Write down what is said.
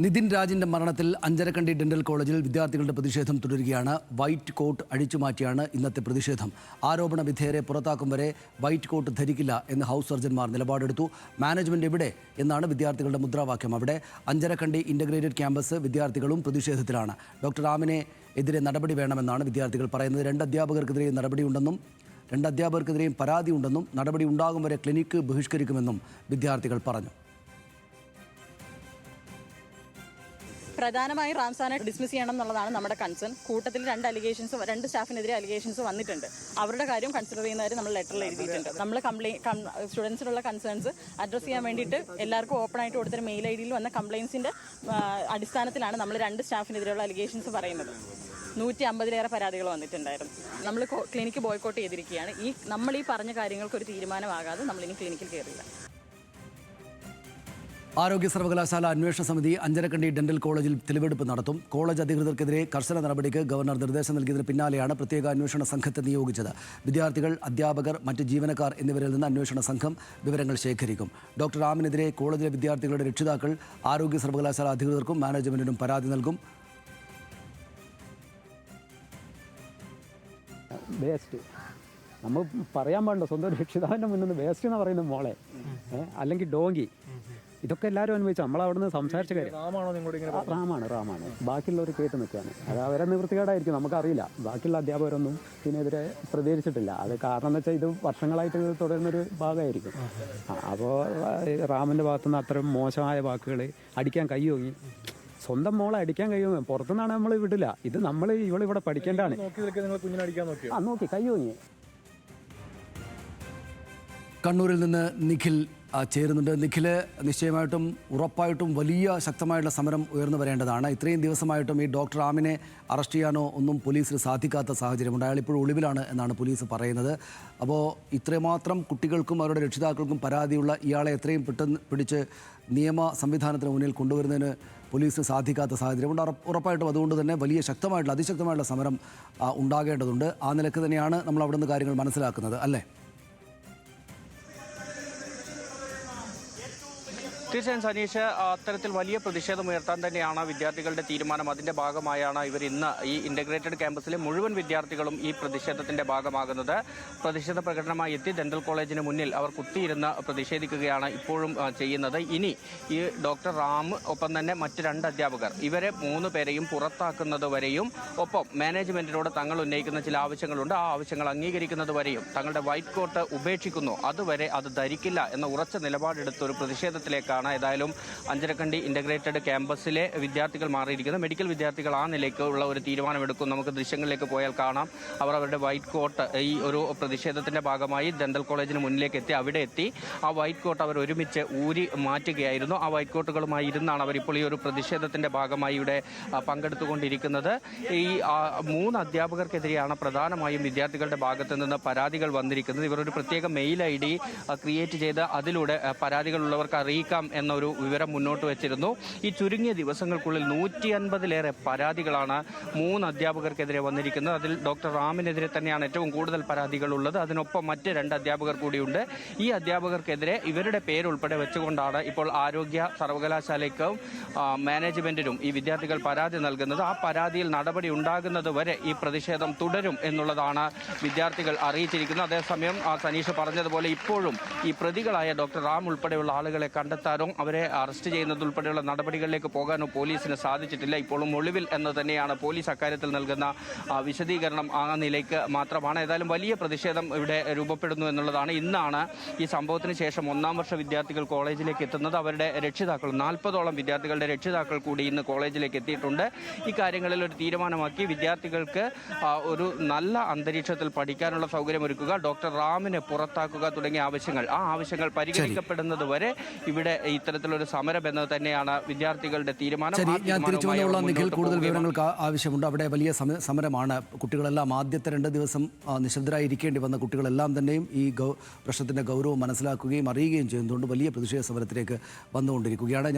നിതിൻ രാജിന്റെ മരണത്തിൽ അഞ്ചരക്കണ്ടി ഡെന്റൽ കോളേജിൽ വിദ്യാർത്ഥികളുടെ പ്രതിഷേധം തുടരുകയാണ്. വൈറ്റ് കോട്ട് അഴിച്ചുമാറ്റിയാണ് ഇന്നത്തെ പ്രതിഷേധം. ആരോപണ വിധേയരെ പുറത്താക്കും വരെ വൈറ്റ് കോട്ട് ധരിക്കില്ല എന്ന് ഹൗസ് സർജൻമാർ നിലപാടെടുത്തു. മാനേജ്മെന്റ് എവിടെ എന്നാണ് വിദ്യാർത്ഥികളുടെ മുദ്രാവാക്യം. അവിടെ അഞ്ചരക്കണ്ടി ഇന്റഗ്രേറ്റഡ് ക്യാമ്പസ് വിദ്യാർത്ഥികളും പ്രതിഷേധത്തിലാണ്. ഡോക്ടർ റാമിനെ എതിരെ നടപടി വേണമെന്നാണ് വിദ്യാർത്ഥികൾ പറയുന്നത്. രണ്ട് അധ്യാപകർക്കെതിരെയും പരാതിയുണ്ടെന്നും നടപടി ഉണ്ടാകും വരെ ക്ലിനിക്ക് ബഹിഷ്കരിക്കുമെന്നും വിദ്യാർത്ഥികൾ പറഞ്ഞു. പ്രധാനമായും റാംസാനെ ഡിസ്മിസ് ചെയ്യണം എന്നുള്ളതാണ് നമ്മുടെ കൺസേൺ. കൂട്ടത്തിൽ രണ്ട് സ്റ്റാഫിനെതിരെ അലിഗേഷൻസ് വന്നിട്ടുണ്ട്. അവരുടെ കാര്യം കൺസിഡർ ചെയ്യുന്നവരെ നമ്മൾ ലെറ്ററിൽ എഴുതിയിട്ടുണ്ട്. നമ്മൾ സ്റ്റുഡൻസിനുള്ള കൺസേൺസ് അഡ്രസ്സ് ചെയ്യാൻ വേണ്ടിയിട്ട് എല്ലാവർക്കും ഓപ്പൺ ആയിട്ട് കൊടുത്തൊരു മെയിൽ ഐ ഡിയിൽ വന്ന കംപ്ലയിൻസിൻ്റെ അടിസ്ഥാനത്തിലാണ് നമ്മൾ രണ്ട് സ്റ്റാഫിനെതിരെയുള്ള അലിഗേഷൻസ് പറയുന്നത്. 150-ലേറെ പരാതികൾ വന്നിട്ടുണ്ടായിരുന്നു. നമ്മൾ ക്ലിനിക്ക് ബോയ്ക്കോട്ട് ചെയ്തിരിക്കുകയാണ്. നമ്മൾ ഈ പറഞ്ഞ കാര്യങ്ങൾക്ക് ഒരു തീരുമാനമാകാതെ നമ്മളിനി ക്ലിനിക്കിൽ കയറില്ല. ആരോഗ്യ സർവകലാശാല അന്വേഷണ സമിതി അഞ്ചരക്കണ്ടി ഡെന്റൽ കോളേജിൽ തെളിവെടുപ്പ് നടത്തും. കോളേജ് അധികൃതർക്കെതിരെ കർശന നടപടിക്ക് ഗവർണർ നിർദ്ദേശം നൽകിയതിന് പിന്നാലെയാണ് പ്രത്യേക അന്വേഷണ സംഘത്തെ നിയോഗിച്ചത്. വിദ്യാർത്ഥികൾ, അധ്യാപകർ, മറ്റ് ജീവനക്കാർ എന്നിവരിൽ നിന്ന് അന്വേഷണ സംഘം വിവരങ്ങൾ ശേഖരിക്കും. ഡോക്ടർ റാമിനെതിരെ കോളേജിലെ വിദ്യാർത്ഥികളുടെ രക്ഷിതാക്കൾ ആരോഗ്യ സർവകലാശാല അധികൃതർക്കും മാനേജ്മെന്റിനും പരാതി നൽകും. വേസ്റ്റ് നമ്മൾ പറയാൻ പാടില്ല. സ്വന്തം രക്ഷിതാവിൻ്റെ മുന്നിൽ നിന്ന് വേസ്റ്റ് എന്ന് പറയുന്നത് മോളെ, അല്ലെങ്കിൽ ഡോങ്കി, ഇതൊക്കെ എല്ലാവരും അനുഭവിച്ചു. നമ്മളവിടുന്ന് സംസാരിച്ച കാര്യം റാമാണ്. ബാക്കിയുള്ളവർ കേട്ട് നിൽക്കുകയാണ്. അത് അവരെ നിവൃത്തികേടായിരിക്കും, നമുക്കറിയില്ല. ബാക്കിയുള്ള അധ്യാപകരൊന്നും ഇതിനെതിരെ പ്രതികരിച്ചിട്ടില്ല. അത് കാരണം എന്ന് വെച്ചാൽ ഇത് വർഷങ്ങളായിട്ട് തുടരുന്നൊരു ഭാഗമായിരിക്കും. അപ്പോൾ റാമിൻ്റെ ഭാഗത്തുനിന്ന് അത്തരം മോശമായ വാക്കുകൾ, അടിക്കാൻ കൈയോങ്ങി, സ്വന്തം മോളെ അടിക്കാൻ കഴിയുമോ? പുറത്തുനിന്നാണ് നമ്മൾ വിടില്ല. ഇത് നമ്മൾ ഇവളിവിടെ പഠിക്കേണ്ടതാണ്. നോക്കി കൈയോങ്ങി. കണ്ണൂരിൽ നിന്ന് നിഖിൽ ചേരുന്നുണ്ട്. നിഖില്, നിശ്ചയമായിട്ടും ഉറപ്പായിട്ടും വലിയ ശക്തമായിട്ടുള്ള സമരം ഉയർന്നു വരേണ്ടതാണ്. ഇത്രയും ദിവസമായിട്ടും ഈ ഡോക്ടർ റാമിനെ അറസ്റ്റ് ചെയ്യാനോ ഒന്നും പോലീസിന് സാധിക്കാത്ത സാഹചര്യമുണ്ട്. അയാൾ ഇപ്പോഴും ഒളിവിലാണ് എന്നാണ് പോലീസ് പറയുന്നത്. അപ്പോൾ ഇത്രമാത്രം കുട്ടികൾക്കും അവരുടെ രക്ഷിതാക്കൾക്കും പരാതിയുള്ള ഇയാളെ എത്രയും പെട്ടെന്ന് പിടിച്ച് നിയമ സംവിധാനത്തിന് മുന്നിൽ കൊണ്ടുവരുന്നതിന് പോലീസിന് സാധിക്കാത്ത സാഹചര്യമുണ്ട്. ഉറപ്പായിട്ടും അതുകൊണ്ട് തന്നെ വലിയ അതിശക്തമായിട്ടുള്ള സമരം ഉണ്ടാകേണ്ടതുണ്ട്. ആ നിലക്ക് തന്നെയാണ് നമ്മൾ അവിടെ നിന്ന് കാര്യങ്ങൾ മനസ്സിലാക്കുന്നത്, അല്ലേ? തീർച്ചയായും സനീഷ്, അത്തരത്തിൽ വലിയ പ്രതിഷേധമുയർത്താൻ തന്നെയാണ് വിദ്യാർത്ഥികളുടെ തീരുമാനം. അതിൻ്റെ ഭാഗമായാണ് ഇവർ ഇന്ന് ഈ ഇൻ്റഗ്രേറ്റഡ് ക്യാമ്പസിലെ മുഴുവൻ വിദ്യാർത്ഥികളും ഈ പ്രതിഷേധത്തിൻ്റെ ഭാഗമാകുന്നത്. പ്രതിഷേധ പ്രകടനമായി എത്തി ഡെന്റൽ കോളേജിന് മുന്നിൽ അവർ കുത്തിയിരുന്ന് പ്രതിഷേധിക്കുകയാണ് ഇപ്പോഴും ചെയ്യുന്നത്. ഇനി ഈ ഡോക്ടർ റാം ഒപ്പം തന്നെ മറ്റ് രണ്ട് അധ്യാപകർ, ഇവരെ 3 പേരെയും പുറത്താക്കുന്നത് വരെയും, ഒപ്പം മാനേജ്മെൻറ്റിനോട് തങ്ങൾ ഉന്നയിക്കുന്ന ചില ആവശ്യങ്ങളുണ്ട്, ആ ആവശ്യങ്ങൾ അംഗീകരിക്കുന്നത് വരെയും, തങ്ങളുടെ വൈറ്റ് കോട്ട് ഉപേക്ഷിക്കുന്നു അതുവരെ അത് ധരിക്കില്ല എന്ന ഉറച്ച നിലപാടെടുത്ത ഒരു പ്രതിഷേധത്തിലേക്കാണ് ഏതായാലും അഞ്ചരക്കണ്ടി ഇൻ്റഗ്രേറ്റഡ് ക്യാമ്പസിലെ വിദ്യാർത്ഥികൾ മാറിയിരിക്കുന്നത്. മെഡിക്കൽ വിദ്യാർത്ഥികൾ ആ നിലയ്ക്കുള്ള ഒരു തീരുമാനമെടുക്കും. നമുക്ക് ദൃശ്യങ്ങളിലേക്ക് പോയാൽ കാണാം. അവർ അവരുടെ വൈറ്റ് കോട്ട് ഈ ഒരു പ്രതിഷേധത്തിൻ്റെ ഭാഗമായി ഡെന്റൽ കോളേജിന് മുന്നിലേക്ക് എത്തി. അവിടെ എത്തി ആ വൈറ്റ് കോട്ട് അവർ ഒരുമിച്ച് ഊരി മാറ്റുകയായിരുന്നു. ആ വൈറ്റ് കോട്ടുകളുമായി ഇരുന്നാണ് അവരിപ്പോൾ ഈ ഒരു പ്രതിഷേധത്തിൻ്റെ ഭാഗമായി ഇവിടെ പങ്കെടുത്തുകൊണ്ടിരിക്കുന്നത്. ഈ 3 അധ്യാപകർക്കെതിരെയാണ് പ്രധാനമായും വിദ്യാർത്ഥികളുടെ ഭാഗത്തു നിന്ന് പരാതികൾ വന്നിരിക്കുന്നത്. ഇവർ ഒരു പ്രത്യേക മെയിൽ ID ക്രിയേറ്റ് ചെയ്ത് അതിലൂടെ പരാതികളുള്ളവർക്ക് അറിയിക്കാം എന്നൊരു വിവരം മുന്നോട്ട് വെച്ചിരുന്നു. ഈ ചുരുങ്ങിയ ദിവസങ്ങൾക്കുള്ളിൽ 150-ലേറെ പരാതികളാണ് 3 അധ്യാപകർക്കെതിരെ വന്നിരിക്കുന്നത്. അതിൽ ഡോക്ടർ റാമിനെതിരെ തന്നെയാണ് ഏറ്റവും കൂടുതൽ പരാതികളുള്ളത്. അതിനൊപ്പം മറ്റ് 2 അധ്യാപകർ കൂടിയുണ്ട്. ഈ അധ്യാപകർക്കെതിരെ ഇവരുടെ പേരുൾപ്പെടെ വെച്ചുകൊണ്ടാണ് ഇപ്പോൾ ആരോഗ്യ സർവകലാശാലയ്ക്കും മാനേജ്മെന്റിനും ഈ വിദ്യാർത്ഥികൾ പരാതി നൽകുന്നത്. ആ പരാതിയിൽ നടപടി ഉണ്ടാകുന്നത് വരെ ഈ പ്രതിഷേധം തുടരും എന്നുള്ളതാണ് വിദ്യാർത്ഥികൾ അറിയിച്ചിരിക്കുന്നത്. അതേസമയം സനീഷ് പറഞ്ഞതുപോലെ ഇപ്പോഴും ഈ പ്രതികളായ ഡോക്ടർ റാം ഉൾപ്പെടെയുള്ള ആളുകളെ കണ്ടെത്താനോ അവരെ അറസ്റ്റ് ചെയ്യുന്നതുൾപ്പെടെയുള്ള നടപടികളിലേക്ക് പോകാനോ പോലീസിന് സാധിച്ചിട്ടില്ല. ഇപ്പോഴും ഒളിവിൽ എന്ന് തന്നെയാണ് പോലീസ് അക്കാര്യത്തിൽ നൽകുന്ന വിശദീകരണം. ആ നിലയ്ക്ക് മാത്രമാണ്. ഏതായാലും വലിയ പ്രതിഷേധം ഇവിടെ രൂപപ്പെടുന്നു എന്നുള്ളതാണ്. ഇന്നാണ് ഈ സംഭവത്തിന് ശേഷം 1ാം വർഷ വിദ്യാർത്ഥികൾ കോളേജിലേക്ക് എത്തുന്നത്. അവരുടെ രക്ഷിതാക്കൾ 40ഓളം വിദ്യാർത്ഥികളുടെ രക്ഷിതാക്കൾ കൂടി ഇന്ന് കോളേജിലേക്ക് എത്തിയിട്ടുണ്ട്. ഈ കാര്യങ്ങളിൽ ഒരു തീരുമാനമാക്കി വിദ്യാർത്ഥികൾക്ക് ഒരു നല്ല അന്തരീക്ഷത്തിൽ പഠിക്കാനുള്ള സൗകര്യമൊരുക്കുക, ഡോക്ടർ റാമിനെ പുറത്താക്കുക തുടങ്ങിയ ആവശ്യങ്ങൾ, ആ ആവശ്യങ്ങൾ പരിഗണിക്കപ്പെടുന്നത് വരെ ഇവിടെ ഇത്തരത്തിലൊരു സമരം എന്നത് തന്നെയാണ് വിദ്യാർത്ഥികളുടെ തീരുമാനം. ഞാൻ തിരിച്ചുവന്നുള്ള നിഖിൽ, കൂടുതൽ വിവരങ്ങൾക്ക് ആവശ്യമുണ്ട്. അവിടെ വലിയ സമരമാണ്. കുട്ടികളെല്ലാം ആദ്യത്തെ 2 ദിവസം നിശബ്ദരായിരിക്കേണ്ടി വന്ന കുട്ടികളെല്ലാം തന്നെയും ഈ പ്രശ്നത്തിൻ്റെ ഗൗരവം മനസ്സിലാക്കുകയും അറിയുകയും ചെയ്യുന്നതുകൊണ്ട് വലിയ പ്രതിഷേധ സമരത്തിലേക്ക് വന്നുകൊണ്ടിരിക്കുകയാണ്.